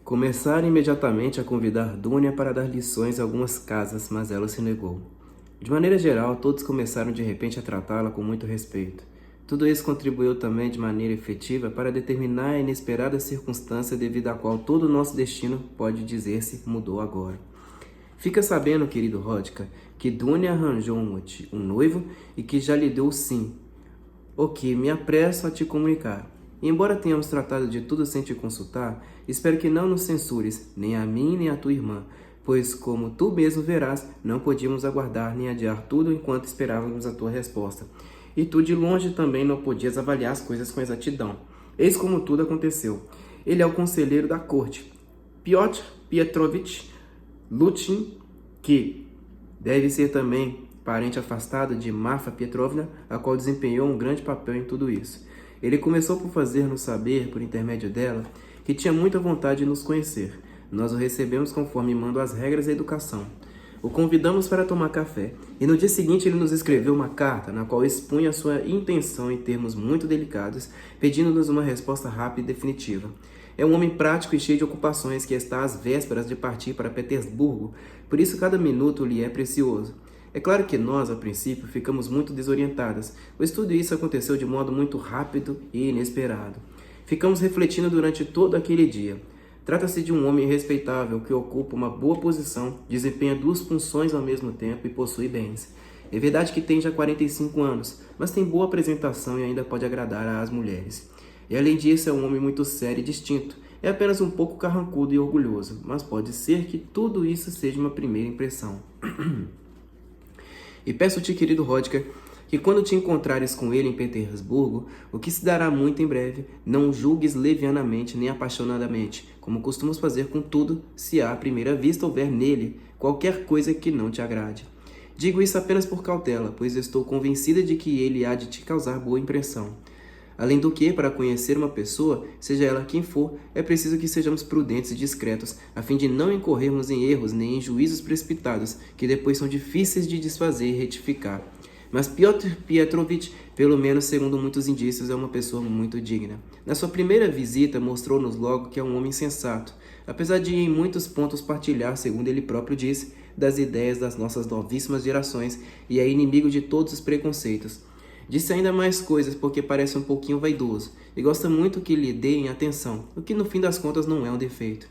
Começaram imediatamente a convidar Dunia para dar lições em algumas casas, mas ela se negou. De maneira geral, todos começaram de repente a tratá-la com muito respeito. Tudo isso contribuiu também de maneira efetiva para determinar a inesperada circunstância devido à qual todo o nosso destino, pode dizer-se, mudou agora. Fica sabendo, querido Rodka, que Dunia arranjou um noivo e que já lhe deu sim, o que me apresso a te comunicar. E embora tenhamos tratado de tudo sem te consultar, espero que não nos censures, nem a mim nem a tua irmã, pois, como tu mesmo verás, não podíamos aguardar nem adiar tudo enquanto esperávamos a tua resposta. E tu de longe também não podias avaliar as coisas com exatidão. Eis como tudo aconteceu. Ele é o conselheiro da corte, Piotr Pietrovich Lutin, que deve ser também parente afastado de Marfa Petrovna, a qual desempenhou um grande papel em tudo isso. Ele começou por fazer-nos saber, por intermédio dela, que tinha muita vontade de nos conhecer. Nós o recebemos conforme mandam as regras da educação. O convidamos para tomar café, e no dia seguinte ele nos escreveu uma carta na qual expunha sua intenção em termos muito delicados, pedindo-nos uma resposta rápida e definitiva. É um homem prático e cheio de ocupações que está às vésperas de partir para Petersburgo, por isso cada minuto lhe é precioso. É claro que nós, a princípio, ficamos muito desorientadas, pois tudo isso aconteceu de modo muito rápido e inesperado. Ficamos refletindo durante todo aquele dia. Trata-se de um homem respeitável que ocupa uma boa posição, desempenha duas funções ao mesmo tempo e possui bens. É verdade que tem já 45 anos, mas tem boa apresentação e ainda pode agradar às mulheres. E além disso, é um homem muito sério e distinto. É apenas um pouco carrancudo e orgulhoso, mas pode ser que tudo isso seja uma primeira impressão. E peço-te, querido Rodka, que quando te encontrares com ele em Petersburgo, o que se dará muito em breve, não julgues levianamente nem apaixonadamente, como costumas fazer com tudo, se à primeira vista houver nele qualquer coisa que não te agrade. Digo isso apenas por cautela, pois estou convencida de que ele há de te causar boa impressão. Além do que, para conhecer uma pessoa, seja ela quem for, é preciso que sejamos prudentes e discretos, a fim de não incorrermos em erros nem em juízos precipitados, que depois são difíceis de desfazer e retificar. Mas Piotr Pietrovich, pelo menos segundo muitos indícios, é uma pessoa muito digna. Na sua primeira visita, mostrou-nos logo que é um homem sensato, apesar de em muitos pontos partilhar, segundo ele próprio disse, das ideias das nossas novíssimas gerações e é inimigo de todos os preconceitos. Disse ainda mais coisas porque parece um pouquinho vaidoso e gosta muito que lhe deem atenção, o que no fim das contas não é um defeito.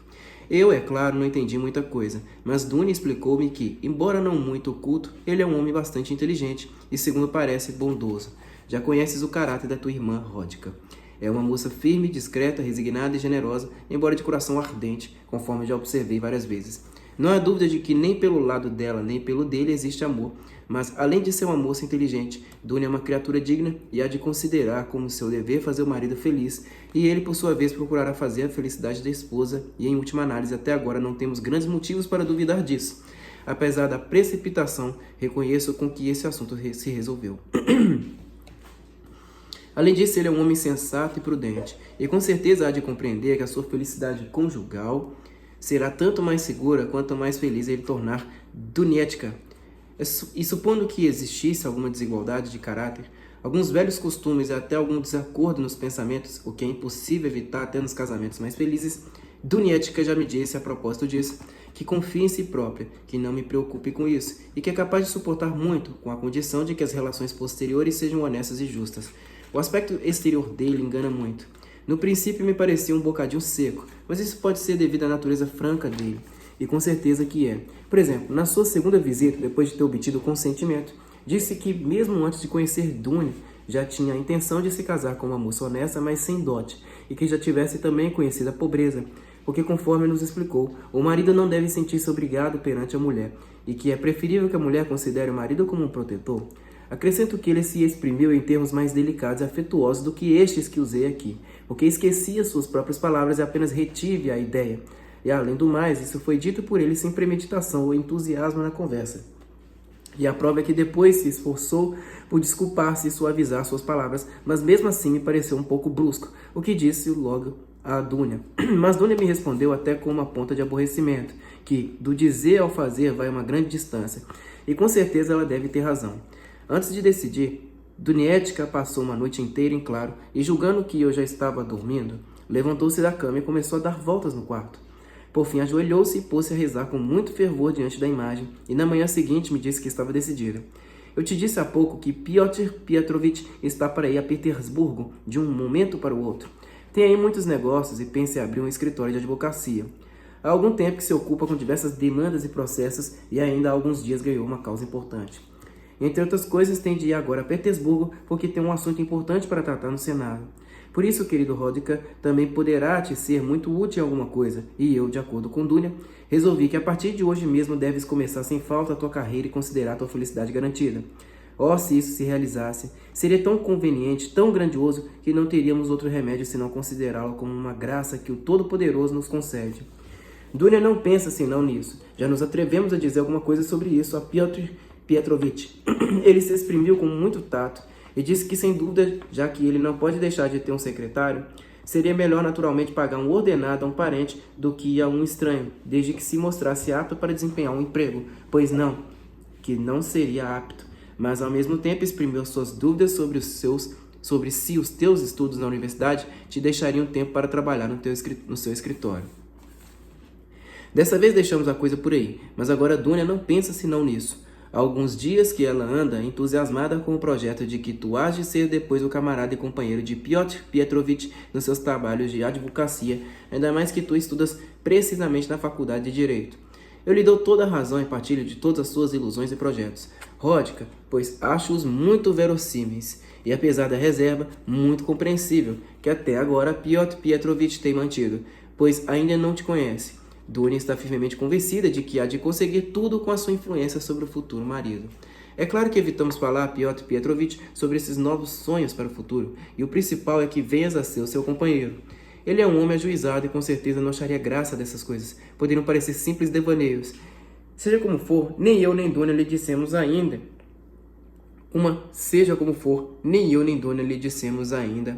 Eu, é claro, não entendi muita coisa, mas Dunia explicou-me que, embora não muito culto, ele é um homem bastante inteligente e, segundo parece, bondoso. Já conheces o caráter da tua irmã, Rodka. É uma moça firme, discreta, resignada e generosa, embora de coração ardente, conforme já observei várias vezes. Não há dúvida de que nem pelo lado dela, nem pelo dele existe amor, mas, além de ser uma moça inteligente, Dunia é uma criatura digna e há de considerar como seu dever fazer o marido feliz, e ele, por sua vez, procurará fazer a felicidade da esposa, e, em última análise, até agora não temos grandes motivos para duvidar disso. Apesar da precipitação, reconheço com que esse assunto se resolveu. Além disso, ele é um homem sensato e prudente, e com certeza há de compreender que a sua felicidade conjugal será tanto mais segura quanto mais feliz ele tornar Dunietka. E supondo que existisse alguma desigualdade de caráter, alguns velhos costumes e até algum desacordo nos pensamentos, o que é impossível evitar até nos casamentos mais felizes, Dunietka já me disse a propósito disso, que confia em si própria, que não me preocupe com isso, e que é capaz de suportar muito, com a condição de que as relações posteriores sejam honestas e justas. O aspecto exterior dele engana muito. No princípio me parecia um bocadinho seco, mas isso pode ser devido à natureza franca dele, e com certeza que é. Por exemplo, na sua segunda visita, depois de ter obtido o consentimento, disse que mesmo antes de conhecer Dunia, já tinha a intenção de se casar com uma moça honesta, mas sem dote, e que já tivesse também conhecido a pobreza, porque conforme nos explicou, o marido não deve sentir-se obrigado perante a mulher, e que é preferível que a mulher considere o marido como um protetor. Acrescento que ele se exprimiu em termos mais delicados e afetuosos do que estes que usei aqui, porque esqueci as suas próprias palavras e apenas retive a ideia. E além do mais, isso foi dito por ele sem premeditação ou entusiasmo na conversa. E a prova é que depois se esforçou por desculpar-se e suavizar suas palavras, mas mesmo assim me pareceu um pouco brusco, o que disse logo a Dunia. Mas Dunia me respondeu até com uma ponta de aborrecimento, que do dizer ao fazer vai uma grande distância, e com certeza ela deve ter razão. Antes de decidir, Dunietka passou uma noite inteira em claro e, julgando que eu já estava dormindo, levantou-se da cama e começou a dar voltas no quarto. Por fim, ajoelhou-se e pôs-se a rezar com muito fervor diante da imagem, e na manhã seguinte me disse que estava decidida. Eu te disse há pouco que Piotr Petrovich está para ir a Petersburgo de um momento para o outro. Tem aí muitos negócios e pensa em abrir um escritório de advocacia. Há algum tempo que se ocupa com diversas demandas e processos e ainda há alguns dias ganhou uma causa importante. Entre outras coisas, tem de ir agora a Petersburgo porque tem um assunto importante para tratar no Senado. Por isso, querido Rodica, também poderá te ser muito útil em alguma coisa. E eu, de acordo com Dunia, resolvi que a partir de hoje mesmo deves começar sem falta a tua carreira e considerar a tua felicidade garantida. Oh, se isso se realizasse, seria tão conveniente, tão grandioso, que não teríamos outro remédio senão considerá-lo como uma graça que o Todo-Poderoso nos concede. Dunia não pensa senão nisso. Já nos atrevemos a dizer alguma coisa sobre isso a Piotr Petrovich. Ele se exprimiu com muito tato e disse que, sem dúvida, já que ele não pode deixar de ter um secretário, seria melhor naturalmente pagar um ordenado a um parente do que a um estranho, desde que se mostrasse apto para desempenhar um emprego, pois não, que não seria apto, mas ao mesmo tempo exprimiu suas dúvidas sobre se os teus estudos na universidade te deixariam tempo para trabalhar no seu escritório. Dessa vez deixamos a coisa por aí, mas agora Dunia não pensa senão nisso. Há alguns dias que ela anda entusiasmada com o projeto de que tu has de ser depois o camarada e companheiro de Piotr Petrovich nos seus trabalhos de advocacia, ainda mais que tu estudas precisamente na faculdade de Direito. Eu lhe dou toda a razão e partilho de todas as suas ilusões e projetos, Rodica, pois acho-os muito verossímeis e, apesar da reserva, muito compreensível que até agora Piotr Petrovich tem mantido, pois ainda não te conhece. Dunia está firmemente convencida de que há de conseguir tudo com a sua influência sobre o futuro marido. É claro que evitamos falar a Piotr Petrovich sobre esses novos sonhos para o futuro, e o principal é que venhas a ser o seu companheiro. Ele é um homem ajuizado e com certeza não acharia graça dessas coisas, poderiam parecer simples devaneios. Seja como for, nem eu nem Dunia lhe dissemos ainda. Seja como for, nem eu nem Dunia lhe dissemos ainda.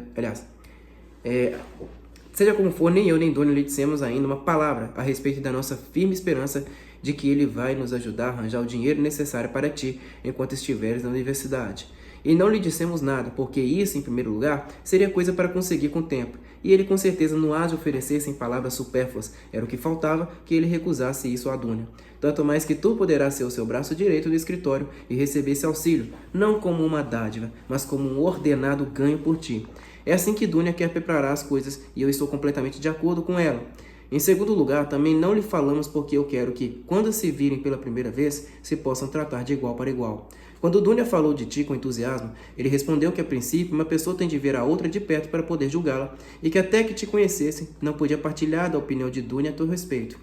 Seja como for, nem eu nem Dunia lhe dissemos ainda uma palavra a respeito da nossa firme esperança de que ele vai nos ajudar a arranjar o dinheiro necessário para ti enquanto estiveres na universidade. E não lhe dissemos nada, porque isso, em primeiro lugar, seria coisa para conseguir com o tempo, e ele com certeza não há de oferecer sem palavras supérfluas. Era o que faltava, que ele recusasse isso a Dunia. Tanto mais que tu poderás ser o seu braço direito do escritório e receber esse auxílio, não como uma dádiva, mas como um ordenado ganho por ti. É assim que Dunia quer preparar as coisas e eu estou completamente de acordo com ela. Em segundo lugar, também não lhe falamos porque eu quero que, quando se virem pela primeira vez, se possam tratar de igual para igual. Quando Dunia falou de ti com entusiasmo, ele respondeu que a princípio uma pessoa tem de ver a outra de perto para poder julgá-la e que até que te conhecesse, não podia partilhar da opinião de Dunia a teu respeito.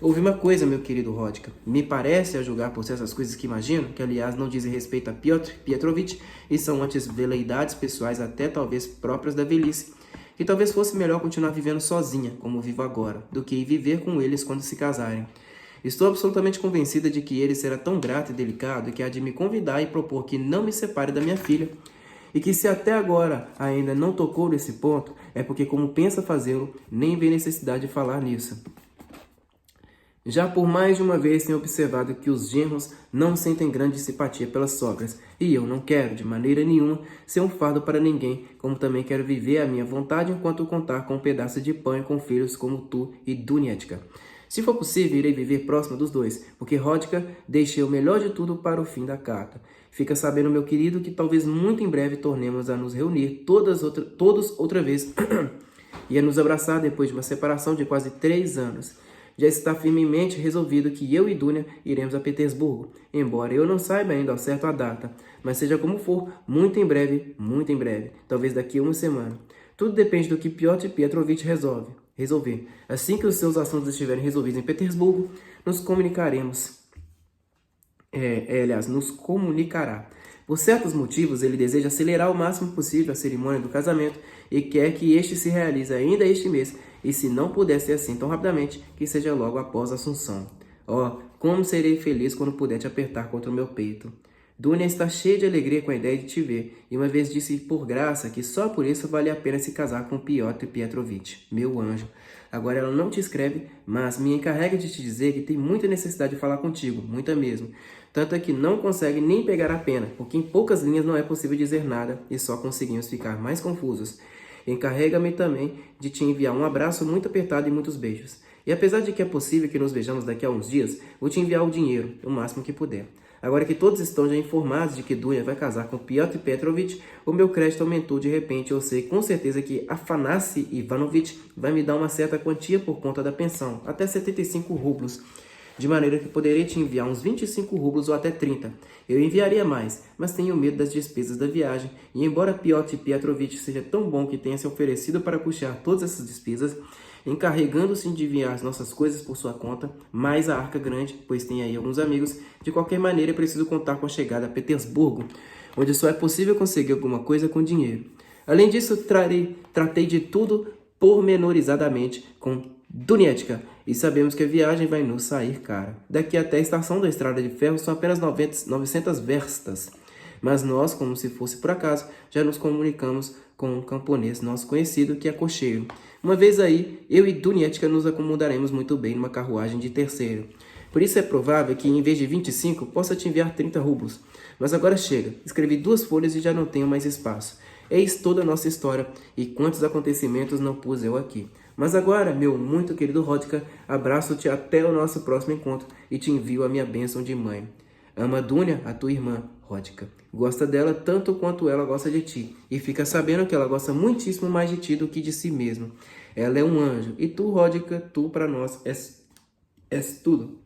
Ouvi uma coisa, meu querido Rodica. Me parece, a julgar por essas coisas que imagino, que aliás não dizem respeito a Piotr Petrovich e são antes veleidades pessoais até talvez próprias da velhice, que talvez fosse melhor continuar vivendo sozinha, como vivo agora, do que ir viver com eles quando se casarem. Estou absolutamente convencida de que ele será tão grato e delicado que há de me convidar e propor que não me separe da minha filha, e que se até agora ainda não tocou nesse ponto, é porque como pensa fazê-lo, nem vê necessidade de falar nisso. Já por mais de uma vez tenho observado que os genros não sentem grande simpatia pelas sogras, e eu não quero, de maneira nenhuma, ser um fardo para ninguém, como também quero viver à minha vontade enquanto contar com um pedaço de pão e com filhos como tu e Dunietka. Se for possível, irei viver próximo dos dois, porque Rodica deixei o melhor de tudo para o fim da carta. Fica sabendo, meu querido, que talvez muito em breve tornemos a nos reunir todos outra vez e a nos abraçar depois de uma separação de quase 3 anos. Já está firmemente resolvido que eu e Dunia iremos a Petersburgo, embora eu não saiba ainda ao certo a data, mas seja como for, muito em breve, talvez daqui a uma semana. Tudo depende do que Piotr Petrovich resolver. Assim que os seus assuntos estiverem resolvidos em Petersburgo, nos comunicará. Por certos motivos, ele deseja acelerar o máximo possível a cerimônia do casamento e quer que este se realize ainda este mês, e se não puder ser assim tão rapidamente, que seja logo após a Assunção. Oh, como serei feliz quando puder te apertar contra o meu peito. Dunia está cheia de alegria com a ideia de te ver, e uma vez disse por graça que só por isso vale a pena se casar com Piotr Petrovich, meu anjo. Agora ela não te escreve, mas me encarrega de te dizer que tem muita necessidade de falar contigo, muita mesmo. Tanto é que não consegue nem pegar a pena, porque em poucas linhas não é possível dizer nada e só conseguimos ficar mais confusos. encarrega-me também de te enviar um abraço muito apertado e muitos beijos. E apesar de que é possível que nos vejamos daqui a uns dias, vou te enviar o dinheiro, o máximo que puder. Agora que todos estão já informados de que Dunia vai casar com Piotr Petrovich, o meu crédito aumentou de repente. Eu sei com certeza que Afanasy Ivanovich vai me dar uma certa quantia por conta da pensão, até 75 rublos. De maneira que poderei te enviar uns 25 rublos ou até 30. Eu enviaria mais, mas tenho medo das despesas da viagem. E embora Piotr Petrovich seja tão bom que tenha se oferecido para custear todas essas despesas, encarregando-se de enviar as nossas coisas por sua conta, mais a arca grande, pois tem aí alguns amigos, de qualquer maneira é preciso contar com a chegada a Petersburgo, onde só é possível conseguir alguma coisa com dinheiro. Além disso, tratei de tudo pormenorizadamente com Dunietka, e sabemos que a viagem vai nos sair cara. Daqui até a estação da estrada de ferro são apenas 900 verstas, mas nós, como se fosse por acaso, já nos comunicamos com um camponês nosso conhecido que é cocheiro. Uma vez aí, eu e Dunietka nos acomodaremos muito bem numa carruagem de terceiro. Por isso é provável que, em vez de 25, possa te enviar 30 rublos. Mas agora chega, escrevi 2 folhas e já não tenho mais espaço. Eis toda a nossa história e quantos acontecimentos não pus eu aqui. Mas agora, meu muito querido Rodka, abraço-te até o nosso próximo encontro e te envio a minha bênção de mãe. Ama Dunia, a tua irmã, Rodka. Gosta dela tanto quanto ela gosta de ti. E fica sabendo que ela gosta muitíssimo mais de ti do que de si mesma. Ela é um anjo. E tu, Rodka, tu para nós és tudo.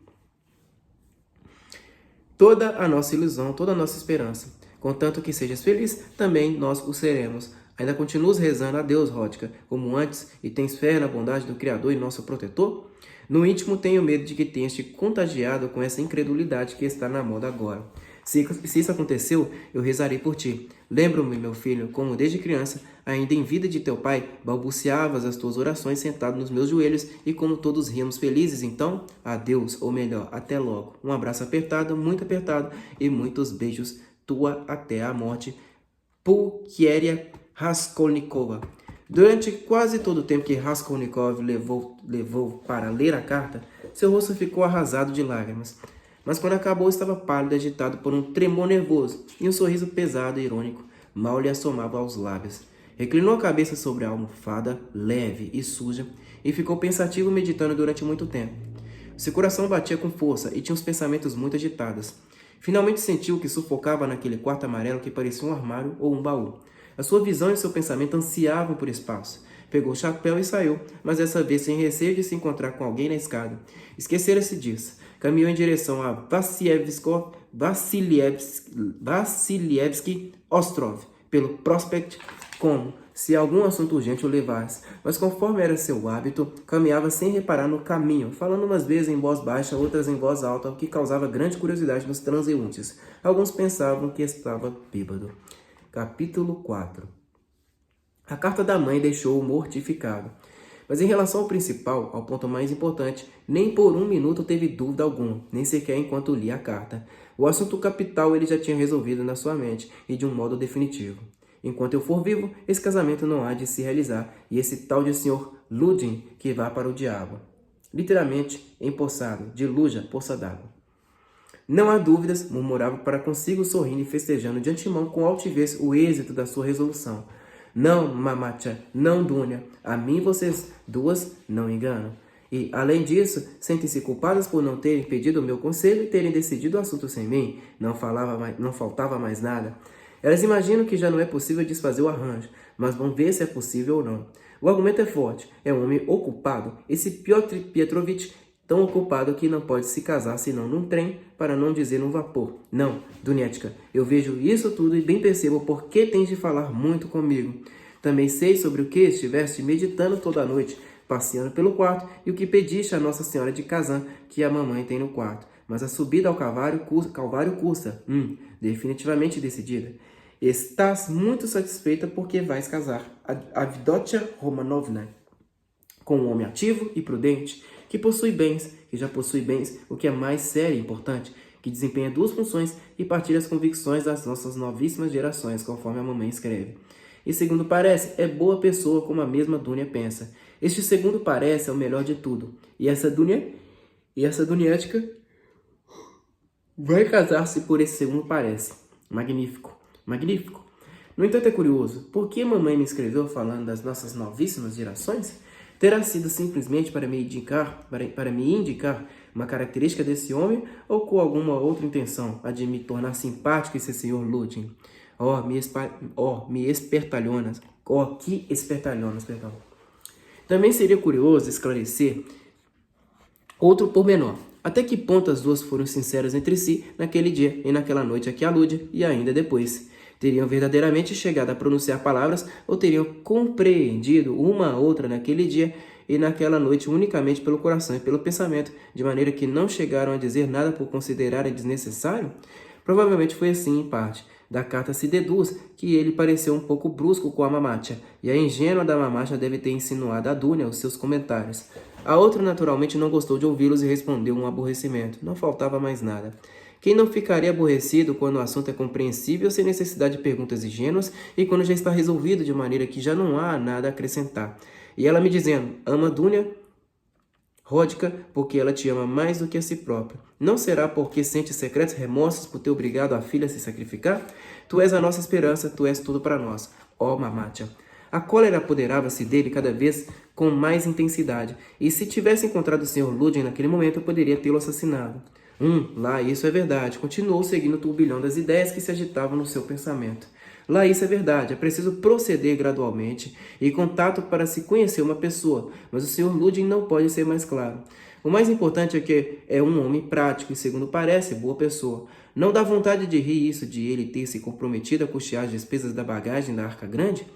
Toda a nossa ilusão, toda a nossa esperança. Contanto que sejas feliz, também nós o seremos. Ainda continuas rezando a Deus, Rodka, como antes, e tens fé na bondade do Criador e nosso protetor? No íntimo, tenho medo de que tenhas te contagiado com essa incredulidade que está na moda agora. Se isso aconteceu, eu rezarei por ti. Lembro-me, meu filho, como desde criança, ainda em vida de teu pai, balbuciavas as tuas orações sentado nos meus joelhos e como todos ríamos felizes. Então, adeus, ou melhor, até logo. Um abraço apertado, muito apertado e muitos beijos. Tua até a morte. Pulcheria Raskolnikova. Durante quase todo o tempo que Raskolnikov levou para ler a carta, seu rosto ficou arrasado de lágrimas. Mas quando acabou, estava pálido, agitado por um tremor nervoso, e um sorriso pesado e irônico mal lhe assomava aos lábios. Reclinou a cabeça sobre a almofada, leve e suja, e ficou pensativo meditando durante muito tempo. Seu coração batia com força e tinha os pensamentos muito agitados. Finalmente sentiu que sufocava naquele quarto amarelo que parecia um armário ou um baú. A sua visão e seu pensamento ansiavam por espaço. Pegou o chapéu e saiu, mas dessa vez sem receio de se encontrar com alguém na escada. Esquecera-se disso. Caminhou em direção a Vassilievsky Ostrov, pelo Prospect, como se algum assunto urgente o levasse. Mas conforme era seu hábito, caminhava sem reparar no caminho, falando umas vezes em voz baixa, outras em voz alta, o que causava grande curiosidade nos transeuntes. Alguns pensavam que estava bêbado. Capítulo 4. A carta da mãe deixou-o mortificado. Mas em relação ao principal, ao ponto mais importante, nem por um minuto teve dúvida alguma, nem sequer enquanto lia a carta. O assunto capital ele já tinha resolvido na sua mente, e de um modo definitivo. Enquanto eu for vivo, esse casamento não há de se realizar, e esse tal de senhor Ludin que vá para o diabo. Literalmente, empossado, de luja, poça d'água. Não há dúvidas, murmurava para consigo sorrindo e festejando de antemão com altivez o êxito da sua resolução. Não, Mamatcha, não, Dunia, a mim vocês duas não enganam. E, além disso, sentem-se culpadas por não terem pedido o meu conselho e terem decidido o assunto sem mim. Não faltava mais nada. Elas imaginam que já não é possível desfazer o arranjo, mas vão ver se é possível ou não. O argumento é forte, é um homem ocupado. Esse Piotr Petrovich tão ocupado que não pode se casar senão num trem, para não dizer num vapor. Não, Dunietka, eu vejo isso tudo e bem percebo por que tens de falar muito comigo. Também sei sobre o que estiveste meditando toda a noite, passeando pelo quarto, e o que pediste a Nossa Senhora de Kazan, que a mamãe tem no quarto. Mas a subida ao Calvário custa. Definitivamente decidida. Estás muito satisfeita porque vais casar a Avdotya Romanovna com um homem ativo e prudente, que possui bens, que já possui bens, o que é mais sério e importante, que desempenha 2 funções e partilha as convicções das nossas novíssimas gerações, conforme a mamãe escreve. E segundo parece, é boa pessoa como a mesma Dunia pensa. Este segundo parece é o melhor de tudo. E essa Dunietka vai casar-se por esse segundo parece. Magnífico, magnífico. No entanto, é curioso, por que mamãe me escreveu falando das nossas novíssimas gerações? Terá sido simplesmente para me indicar uma característica desse homem ou com alguma outra intenção, a de me tornar simpático esse senhor Ludwig? Que espertalhonas, perdão. Também seria curioso esclarecer outro pormenor. Até que ponto as duas foram sinceras entre si naquele dia e naquela noite a que alude e ainda depois? Teriam verdadeiramente chegado a pronunciar palavras ou teriam compreendido uma a outra naquele dia e naquela noite unicamente pelo coração e pelo pensamento, de maneira que não chegaram a dizer nada por considerarem desnecessário? Provavelmente foi assim em parte. Da carta se deduz que ele pareceu um pouco brusco com a Mamacha, e a ingênua da Mamacha deve ter insinuado a Dunia os seus comentários. A outra naturalmente não gostou de ouvi-los e respondeu um aborrecimento. Não faltava mais nada. Quem não ficaria aborrecido quando o assunto é compreensível sem necessidade de perguntas ingênuas e quando já está resolvido de maneira que já não há nada a acrescentar? E ela me dizendo, ama Dunia Ródica porque ela te ama mais do que a si própria. Não será porque sente secretos remorsos por ter obrigado a filha a se sacrificar? Tu és a nossa esperança, tu és tudo para nós, ó Mamacha. A cólera apoderava-se dele cada vez com mais intensidade, e se tivesse encontrado o Sr. Ludwig naquele momento, eu poderia tê-lo assassinado. Lá isso é verdade, continuou seguindo o turbilhão das ideias que se agitavam no seu pensamento. Lá isso é verdade, é preciso proceder gradualmente e com tato para se conhecer uma pessoa, mas o Sr. Ludwig não pode ser mais claro. O mais importante é que é um homem prático e, segundo parece, boa pessoa. Não dá vontade de rir isso de ele ter se comprometido a custear as despesas da bagagem da Arca Grande?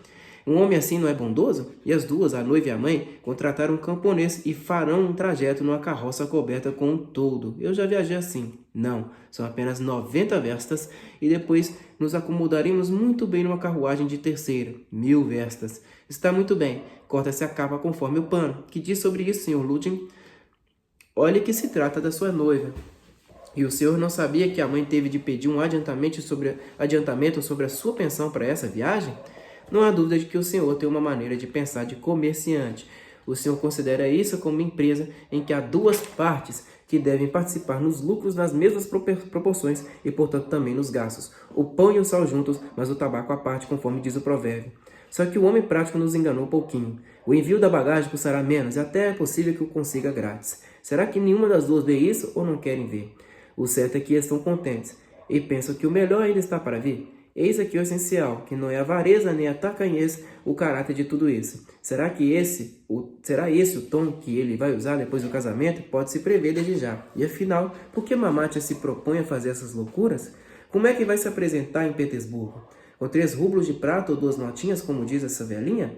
Um homem assim não é bondoso? E as duas, a noiva e a mãe, contrataram um camponês e farão um trajeto numa carroça coberta com um toldo. Eu já viajei assim. Não, são apenas 90 verstas e depois nos acomodaremos muito bem numa carruagem de terceira. 1000 verstas. Está muito bem. Corta-se a capa conforme o pano. Que diz sobre isso, Sr. Ludwig? Olhe que se trata da sua noiva. E o senhor não sabia que a mãe teve de pedir um adiantamento sobre a sua pensão para essa viagem? Não há dúvida de que o senhor tem uma maneira de pensar de comerciante. O senhor considera isso como uma empresa em que há duas partes que devem participar nos lucros nas mesmas proporções e, portanto, também nos gastos. O pão e o sal juntos, mas o tabaco à parte, conforme diz o provérbio. Só que o homem prático nos enganou um pouquinho. O envio da bagagem custará menos e até é possível que o consiga grátis. Será que nenhuma das duas vê isso ou não querem ver? O certo é que estão contentes e pensam que o melhor ainda está para vir. Eis aqui o essencial, que não é a avareza nem a tacanhez o caráter de tudo isso. Será esse o tom que ele vai usar depois do casamento? Pode-se prever desde já. E afinal, por que Mamacha se propõe a fazer essas loucuras? Como é que vai se apresentar em Petersburgo? Com 3 rublos de prata ou 2 notinhas, como diz essa velhinha?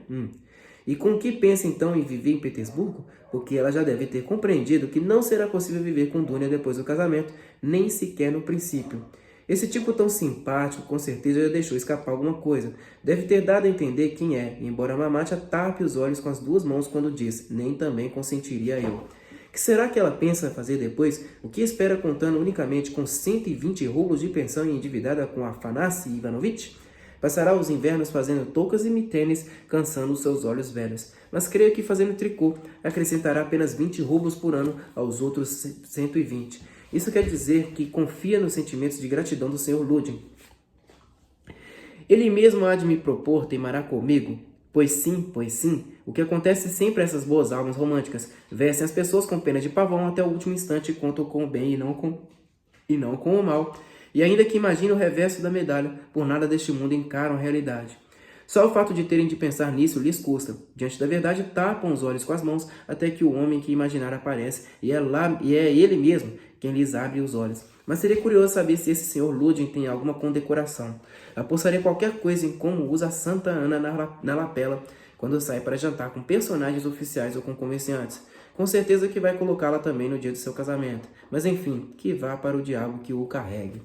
E com que pensa então em viver em Petersburgo? Porque ela já deve ter compreendido que não será possível viver com Dunia depois do casamento, nem sequer no princípio. Esse tipo tão simpático, com certeza já deixou escapar alguma coisa. Deve ter dado a entender quem é, embora Mamacha tape os olhos com as 2 mãos quando diz, nem também consentiria eu. Que será que ela pensa fazer depois? O que espera contando unicamente com 120 rublos de pensão e endividada com Afanassi Ivanovitch? Passará os invernos fazendo toucas e mitênis, cansando os seus olhos velhos. Mas creio que fazendo tricô, acrescentará apenas 20 rublos por ano aos outros 120. Isso quer dizer que confia nos sentimentos de gratidão do Sr. Ludwig. Ele mesmo há de me propor teimará comigo? Pois sim. O que acontece sempre a essas boas almas românticas. Vestem as pessoas com pena de pavão até o último instante e contam com o bem e não com o mal. E ainda que imaginem o reverso da medalha, por nada deste mundo encaram a realidade. Só o fato de terem de pensar nisso lhes custa. Diante da verdade, tapam os olhos com as mãos até que o homem que imaginar aparece e é ele mesmo quem lhes abre os olhos. Mas seria curioso saber se esse Sr. Ludwig tem alguma condecoração. Apostaria qualquer coisa em como usa Santa Ana na lapela quando sai para jantar com personagens oficiais ou com comerciantes. Com certeza que vai colocá-la também no dia do seu casamento. Mas enfim, que vá para o diabo que o carregue.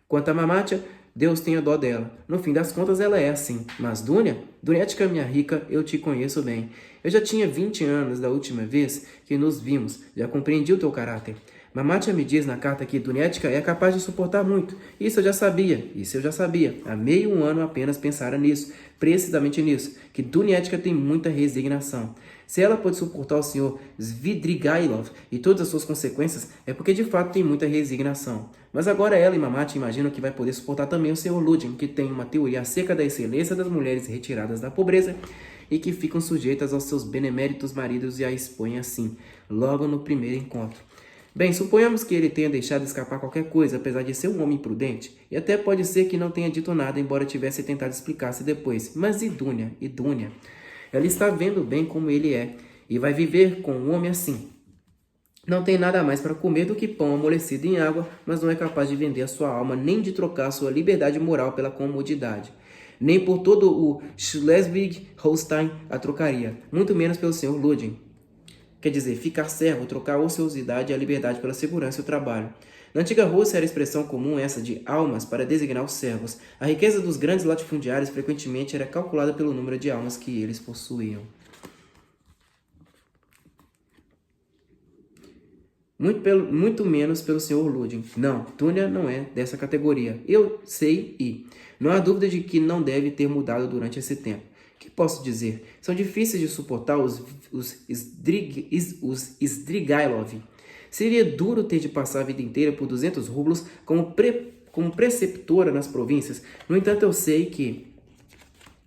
Quanto a Mamacha, Deus tenha dó dela. No fim das contas, ela é assim. Mas Dunietka, minha rica, eu te conheço bem. Eu já tinha 20 anos da última vez que nos vimos. Já compreendi o teu caráter. Mamacha me diz na carta que Dunietka é capaz de suportar muito. Isso eu já sabia. Há meio ano apenas pensara nisso. Precisamente nisso. Que Dunietka tem muita resignação. Se ela pode suportar o Sr. Svidrigailov e todas as suas consequências, é porque de fato tem muita resignação. Mas agora ela e Mamati imaginam que vai poder suportar também o Sr. Ludin, que tem uma teoria acerca da excelência das mulheres retiradas da pobreza e que ficam sujeitas aos seus beneméritos maridos e a expõem assim, logo no primeiro encontro. Bem, suponhamos que ele tenha deixado escapar qualquer coisa, apesar de ser um homem prudente, e até pode ser que não tenha dito nada, embora tivesse tentado explicar-se depois. Mas e Dunia? Ela está vendo bem como ele é, e vai viver com um homem assim. Não tem nada mais para comer do que pão amolecido em água, mas não é capaz de vender a sua alma, nem de trocar sua liberdade moral pela comodidade. Nem por todo o Schleswig-Holstein a trocaria, muito menos pelo Sr. Ludin. Quer dizer, ficar servo, trocar a ociosidade e a liberdade pela segurança e o trabalho. Na antiga Rússia era expressão comum essa de almas para designar os servos. A riqueza dos grandes latifundiários frequentemente era calculada pelo número de almas que eles possuíam. Muito menos pelo Sr. Ludin. Não, Dunia não é dessa categoria. Eu sei e não há dúvida de que não deve ter mudado durante esse tempo. O que posso dizer? São difíceis de suportar os Svidrigailov. Seria duro ter de passar a vida inteira por 200 rublos como preceptora nas províncias. No entanto, eu sei que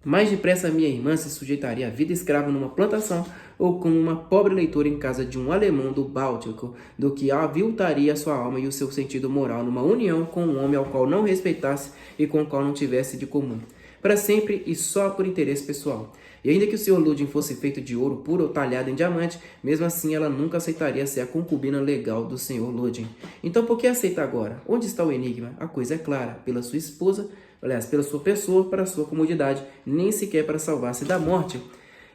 mais depressa minha irmã se sujeitaria à vida escrava numa plantação ou como uma pobre leitora em casa de um alemão do Báltico, do que aviltaria sua alma e o seu sentido moral numa união com um homem ao qual não respeitasse e com o qual não tivesse de comum, para sempre e só por interesse pessoal. E ainda que o Sr. Ludin fosse feito de ouro puro ou talhado em diamante, mesmo assim ela nunca aceitaria ser a concubina legal do Sr. Ludin. Então por que aceita agora? Onde está o enigma? A coisa é clara, pela sua esposa, aliás, pela sua pessoa, para a sua comodidade, nem sequer para salvar-se da morte.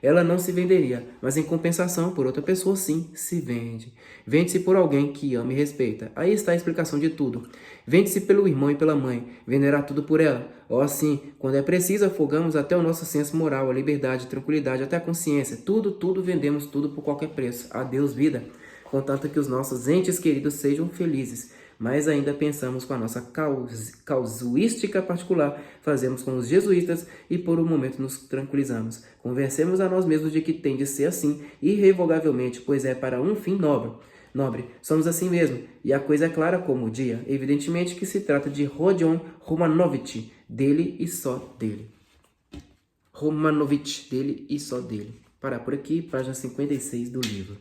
Ela não se venderia, mas em compensação, por outra pessoa, sim, se vende. Vende-se por alguém que ama e respeita. Aí está a explicação de tudo. Vende-se pelo irmão e pela mãe. Venderá tudo por ela. Ó, sim, quando é preciso, afogamos até o nosso senso moral, a liberdade, a tranquilidade, até a consciência. Tudo, vendemos tudo por qualquer preço. Adeus, vida. Contanto que os nossos entes queridos sejam felizes. Mas ainda pensamos com a nossa casuística particular, fazemos como os jesuítas e por um momento nos tranquilizamos. Convencemos a nós mesmos de que tem de ser assim, irrevogavelmente, pois é para um fim nobre. Somos assim mesmo, e a coisa é clara como o dia. Evidentemente que se trata de Rodion Romanovich, dele e só dele. Romanovich, dele e só dele. Parar por aqui, página 56 do livro.